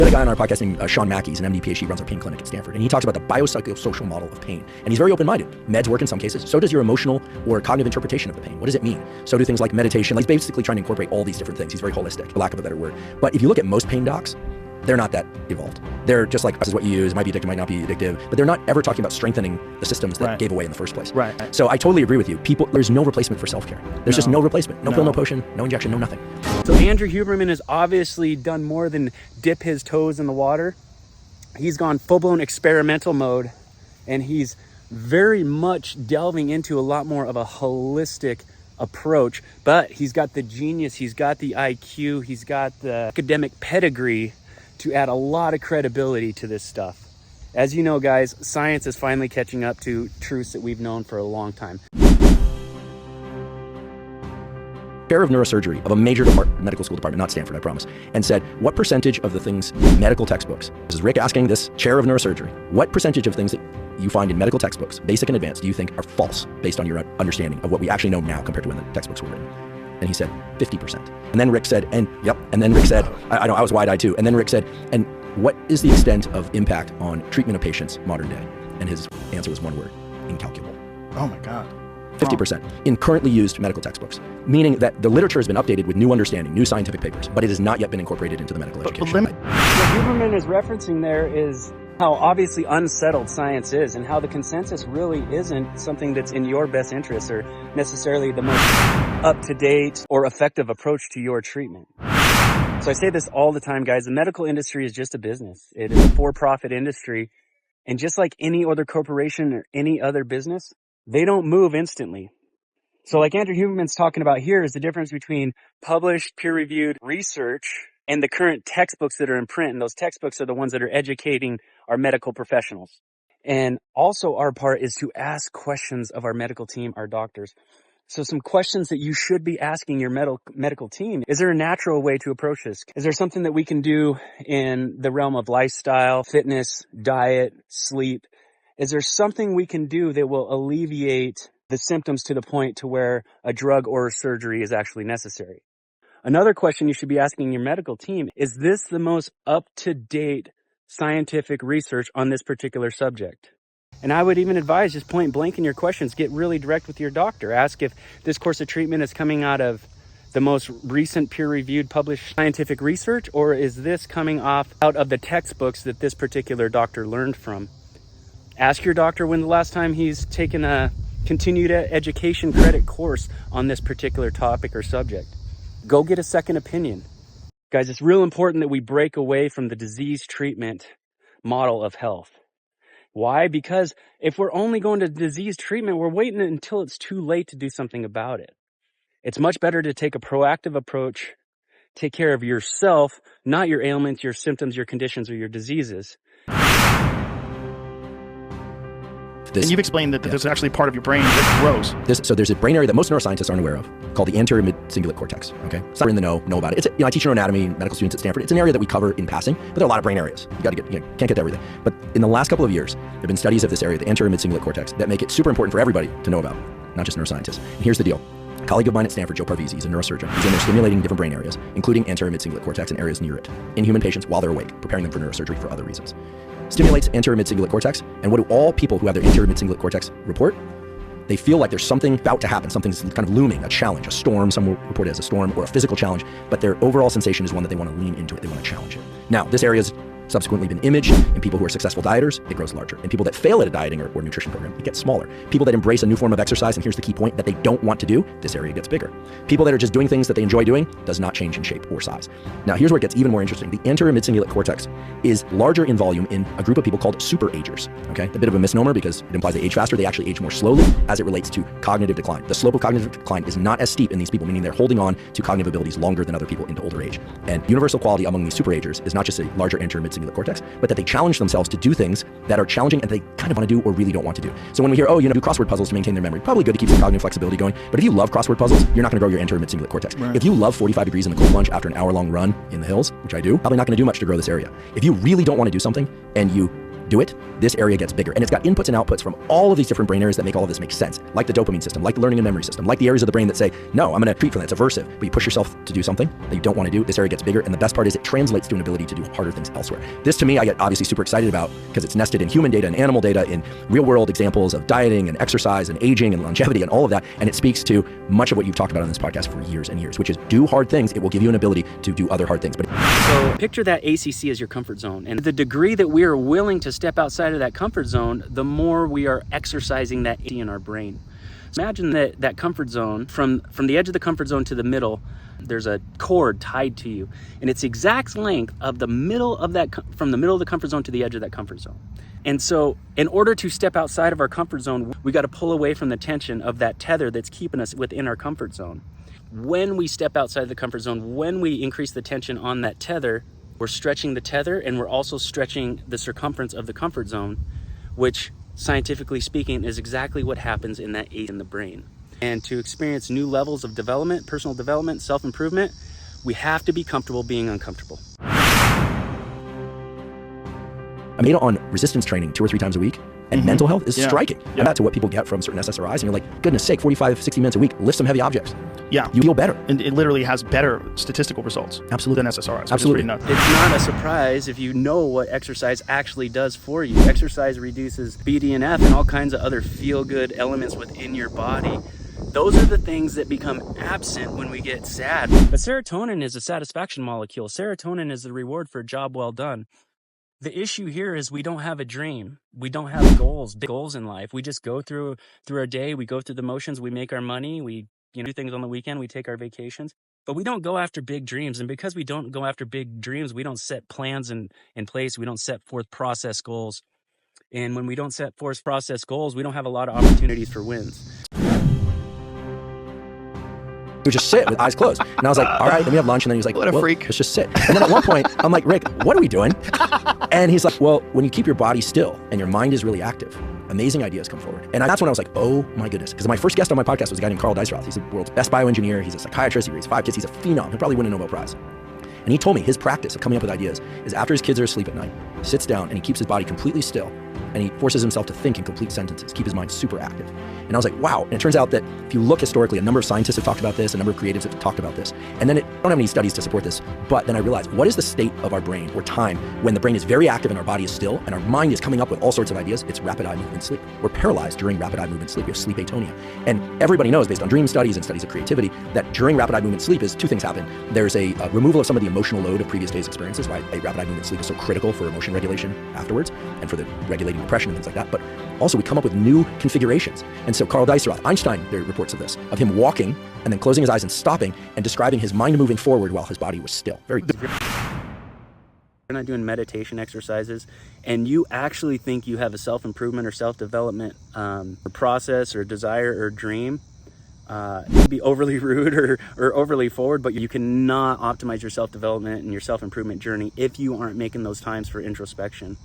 We had a guy on our podcast named Sean Mackey. He's an MD, PhD, runs our pain clinic at Stanford. And he talks about the biopsychosocial model of pain. And he's very open-minded. Meds work in some cases. So does your emotional or cognitive interpretation of the pain. What does it mean? So do things like meditation. Like, he's basically trying to incorporate all these different things. He's very holistic, for lack of a better word. But if you look at most pain docs, they're not that evolved. They're just like, this is what you use. It might be addictive, might not be addictive, but they're not ever talking about strengthening the systems that gave away in the first place. Right. So I totally agree with you. There's no replacement for self-care. There's just no replacement. No pill, no potion, no injection, no nothing. So Andrew Huberman has obviously done more than dip his toes in the water. He's gone full-blown experimental mode, and he's very much delving into a lot more of a holistic approach, but he's got the genius, he's got the IQ, he's got the academic pedigree to add a lot of credibility to this stuff. As you know, guys, science is finally catching up to truths that we've known for a long time. Chair of neurosurgery of a major medical school department, not Stanford, I promise, and said, what percentage of the things in medical textbooks, this is Rick asking this chair of neurosurgery, what percentage of things that you find in medical textbooks, basic and advanced, do you think are false based on your understanding of what we actually know now compared to when the textbooks were written? And he said 50%. And then Rick said, and then Rick said, I know, I was wide-eyed too. And then Rick said, and what is the extent of impact on treatment of patients modern day? And his answer was one word: incalculable. Oh my God. 50% in currently used medical textbooks, meaning that the literature has been updated with new understanding, new scientific papers, but it has not yet been incorporated into the medical education. What Huberman is referencing there is how obviously unsettled science is, and how the consensus really isn't something that's in your best interest or necessarily the most up-to-date or effective approach to your treatment. So I say this all the time, guys. The medical industry is just a business. It is a for-profit industry. And just like any other corporation or any other business, they don't move instantly. So like Andrew Huberman's talking about here is the difference between published, peer-reviewed research and the current textbooks that are in print. And those textbooks are the ones that are educating our medical professionals. And also our part is to ask questions of our medical team, our doctors. So some questions that you should be asking your medical team. Is there a natural way to approach this? Is there something that we can do in the realm of lifestyle, fitness, diet, sleep? Is there something we can do that will alleviate the symptoms to the point to where a drug or a surgery is actually necessary? Another question you should be asking your medical team: is this the most up-to-date scientific research on this particular subject? And I would even advise, just point blank in your questions, get really direct with your doctor. Ask if this course of treatment is coming out of the most recent peer-reviewed published scientific research, or is this coming out of the textbooks that this particular doctor learned from? Ask your doctor when the last time he's taken a continued education credit course on this particular topic or subject. Go get a second opinion. Guys, it's real important that we break away from the disease treatment model of health. Why? Because if we're only going to disease treatment, we're waiting until it's too late to do something about it. It's much better to take a proactive approach, take care of yourself, not your ailments, your symptoms, your conditions, or your diseases. And you've explained that there's actually part of your brain that grows. So there's a brain area that most neuroscientists aren't aware of called the anterior mid-cingulate cortex. Okay, so in the know about it. It's I teach neuroanatomy, medical students at Stanford. It's an area that we cover in passing, but there are a lot of brain areas. You got to can't get to everything. But in the last couple of years, there've been studies of this area, the anterior mid-cingulate cortex, that make it super important for everybody to know about, not just neuroscientists. And here's the deal. A colleague of mine at Stanford, Joe Parvizi, he's a neurosurgeon. He's in there stimulating different brain areas, including anterior mid-cingulate cortex and areas near it, in human patients while they're awake, preparing them for neurosurgery for other reasons. Stimulates anterior mid-cingulate cortex, and what do all people who have their anterior mid-cingulate cortex report? They feel like there's something about to happen, something's kind of looming, a challenge, a storm, some will report it as a storm or a physical challenge, but their overall sensation is one that they want to lean into it, they want to challenge it. Now, this area is subsequently been imaged in people who are successful dieters, it grows larger. In people that fail at a dieting or nutrition program, it gets smaller. People that embrace a new form of exercise, and here's the key point, that they don't want to do, this area gets bigger. People that are just doing things that they enjoy doing, does not change in shape or size. Now, here's where it gets even more interesting. The anterior mid-cingulate cortex is larger in volume in a group of people called super-agers, okay? A bit of a misnomer because it implies they age faster. They actually age more slowly as it relates to cognitive decline. The slope of cognitive decline is not as steep in these people, meaning they're holding on to cognitive abilities longer than other people into older age. And universal quality among these super-agers is not just a larger anterior mid-cingulate cortex, but that they challenge themselves to do things that are challenging and they kind of want to do or really don't want to do. So when we hear, do crossword puzzles to maintain their memory, probably good to keep some cognitive flexibility going. But if you love crossword puzzles, you're not going to grow your anterior mid-cingulate cortex. Right. If you love 45 degrees in the cold plunge after an hour-long run in the hills, which I do, probably not going to do much to grow this area. If you really don't want to do something and you do it, this area gets bigger. And it's got inputs and outputs from all of these different brain areas that make all of this make sense. Like the dopamine system, like the learning and memory system, like the areas of the brain that say, no, I'm going to treat for that. It's aversive. But you push yourself to do something that you don't want to do, this area gets bigger. And the best part is it translates to an ability to do harder things elsewhere. This to me, I get obviously super excited about because it's nested in human data and animal data, in real world examples of dieting and exercise and aging and longevity and all of that. And it speaks to much of what you've talked about on this podcast for years and years, which is do hard things. It will give you an ability to do other hard things. So picture that ACC as your comfort zone. And the degree that we are willing to step outside of that comfort zone, the more we are exercising that in our brain. So imagine that comfort zone, from the edge of the comfort zone to the middle, there's a cord tied to you. And it's the exact length of the middle of that, from the middle of the comfort zone to the edge of that comfort zone. And so in order to step outside of our comfort zone, we got to pull away from the tension of that tether that's keeping us within our comfort zone. When we step outside the comfort zone, when we increase the tension on that tether, we're stretching the tether and we're also stretching the circumference of the comfort zone, which scientifically speaking is exactly what happens in that in the brain. And to experience new levels of development, personal development, self-improvement, we have to be comfortable being uncomfortable. I made it on resistance training 2 or 3 times a week, and mental health is striking. And that's what people get from certain SSRIs, and you're like, goodness sake, 45, 60 minutes a week, lift some heavy objects. Yeah. You feel better. And it literally has better statistical results Absolutely. than SSRIs. Absolutely. Nuts. It's not a surprise if you know what exercise actually does for you. Exercise reduces BDNF and all kinds of other feel-good elements within your body. Those are the things that become absent when we get sad. But serotonin is a satisfaction molecule. Serotonin is the reward for a job well done. The issue here is we don't have a dream. We don't have goals, big goals in life. We just go through our day. We go through the motions. We make our money. We do things on the weekend. We take our vacations. But we don't go after big dreams. And because we don't go after big dreams, we don't set plans in place. We don't set forth process goals. And when we don't set forth process goals, we don't have a lot of opportunities for wins. He would just sit with eyes closed. And I was like, all right, then we have lunch. And then he was like, what a freak. Let's just sit. And then at one point, I'm like, Rick, what are we doing? And he's like, well, when you keep your body still and your mind is really active, amazing ideas come forward. And that's when I was like, oh my goodness. Because my first guest on my podcast was a guy named Carl Deisroth. He's the world's best bioengineer. He's a psychiatrist. He raised 5 kids. He's a phenom. He'll probably win a Nobel Prize. And he told me his practice of coming up with ideas is after his kids are asleep at night, sits down and he keeps his body completely still and he forces himself to think in complete sentences, keep his mind super active. And I was like, wow. And it turns out that if you look historically, a number of scientists have talked about this, a number of creatives have talked about this. And then I don't have any studies to support this, but then I realized, what is the state of our brain or time when the brain is very active and our body is still and our mind is coming up with all sorts of ideas? It's rapid eye movement sleep. We're paralyzed during rapid eye movement sleep. We have sleep atonia. And everybody knows, based on dream studies and studies of creativity, that during rapid eye movement sleep is 2 things happen. There's a removal of some of the emotional load of previous days' experiences, right? Rapid eye movement sleep is so critical for emotion regulation afterwards and for the regulating depression and things like that. But also we come up with new configurations. And so Carl Deisroth, Einstein, there are reports of this, of him walking and then closing his eyes and stopping and describing his mind moving forward while his body was still. Very good. You're not doing meditation exercises and you actually think you have a self-improvement or self-development process or desire or dream, be overly rude or overly forward, but you cannot optimize your self-development and your self-improvement journey if you aren't making those times for introspection.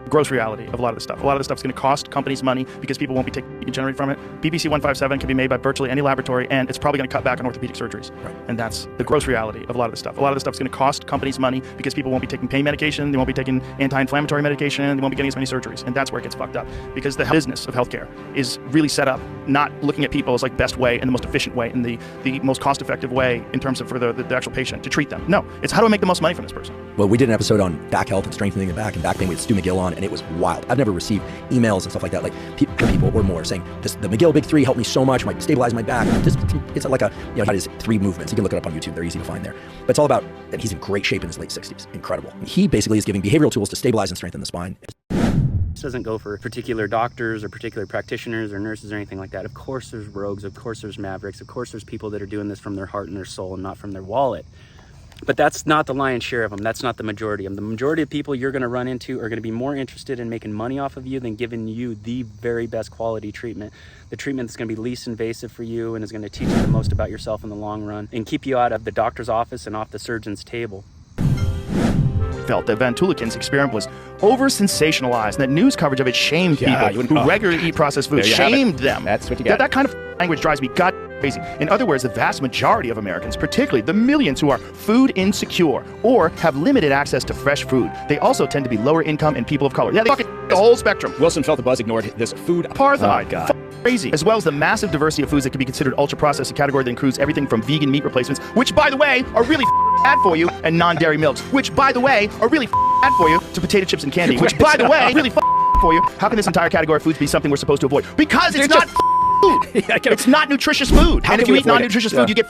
Gross reality of a lot of this stuff. A lot of this stuff is going to cost companies money because people won't be taking generate from it. BBC 157 can be made by virtually any laboratory, and it's probably going to cut back on orthopedic surgeries. Right. And that's the gross reality of a lot of this stuff. A lot of this stuff is going to cost companies money because people won't be taking pain medication, they won't be taking anti-inflammatory medication, they won't be getting as many surgeries. And that's where it gets fucked up because the business of healthcare is really set up not looking at people as like best way and the most efficient way and the most cost-effective way in terms of for the actual patient to treat them. No, it's how do I make the most money from this person? Well, we did an episode on back health and strengthening the back and back pain with Stu McGill on, and it was wild. I've never received emails and stuff like that, like people or more saying, the McGill Big 3 helped me so much, might stabilize my back. It's like he had his 3 movements. You can look it up on YouTube. They're easy to find there. But it's all about that he's in great shape in his late 60s. Incredible. And he basically is giving behavioral tools to stabilize and strengthen the spine. This doesn't go for particular doctors or particular practitioners or nurses or anything like that. Of course there's rogues, of course there's mavericks, of course there's people that are doing this from their heart and their soul and not from their wallet. But that's not the lion's share of them. That's not the majority of them. The majority of people you're going to run into are going to be more interested in making money off of you than giving you the very best quality treatment. The treatment that's going to be least invasive for you and is going to teach you the most about yourself in the long run and keep you out of the doctor's office and off the surgeon's table. Felt that Van Tuliken's experiment was over-sensationalized and that news coverage of it shamed people who regularly eat processed foods. Shamed them. That's what you got. That kind of language drives me crazy. In other words, the vast majority of Americans, particularly the millions who are food insecure or have limited access to fresh food, they also tend to be lower income and people of color. Yeah, they fucking the whole spectrum. Wilson felt the buzz, ignored this food apartheid. Oh my God. Crazy. As well as the massive diversity of foods that can be considered ultra-processed, a category that includes everything from vegan meat replacements, which, by the way, are really bad for you, and non-dairy milks, which, by the way, are really bad for you, to potato chips and candy, which, by the way, are really for you. How can this entire category of foods be something we're supposed to avoid? Because it's not food. It's not nutritious food. And if you eat non-nutritious food, you get